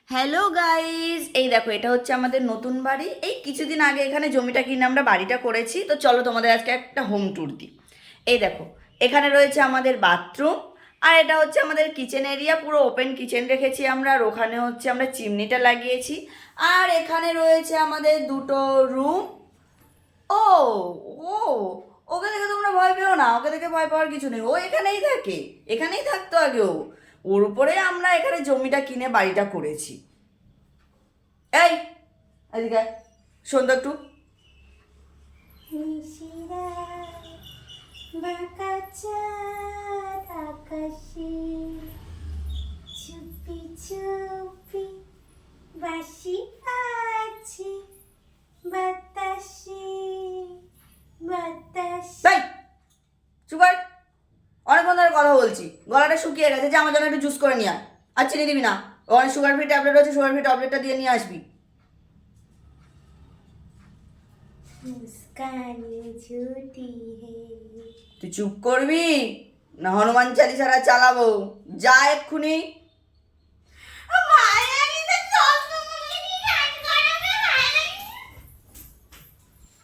Hello guys, এই দেখো এটা হচ্ছে আমাদের নতুন বাড়ি। এই কিছুদিন আগে এখানে জমিটা কিনে আমরা বাড়িটা করেছি। তো চলো তোমাদের আজকে একটা হোম ট্যুর দিই। এই দেখো, এখানে রয়েছে আমাদের বাথরুম, আর এটা হচ্ছে আমাদের কিচেন এরিয়া। পুরো ওপেন কিচেন রেখেছি আমরা, আর ওখানে হচ্ছে আমরা চিমনিটা লাগিয়েছি। আর এখানে রয়েছে আমাদের দুটো রুম। ও ও ওকে দেখে তোমরা ভয় পেও না, ওকে দেখে ভয় পাওয়ার কিছু নেই। ও এখানেই থাকে, এখানেই থাকতো আগেও। ওর উপরে আমরা এখানে জমিটা কিনে বাড়িটা করেছি। এই এদিকে আয়, শোন তো একটু। নিশিরায় বাঁকা চাঁদ আকাশে চুপি চুপি বাসি আছে বাতাসে বাতাসে। তাই চুপ কর, অনেকক্ষণ ধরে কথা বলছি, গলাটা শুকিয়ে গেছে। যে আমার জন্য একটু জুস করে নিয়ে আয়। আর চিনি দিবি না, ওখানে সুগার ফ্রি ট্যাবলেট রয়েছে, সুগার ফ্রি ট্যাবলেটটা দিয়ে নিয়ে আসবি। মুস্কানে ঝুটি হে। তুই চুপ করবি না হনুমান চালিসারা চালাবো? যা এক্ষুনি। ভাই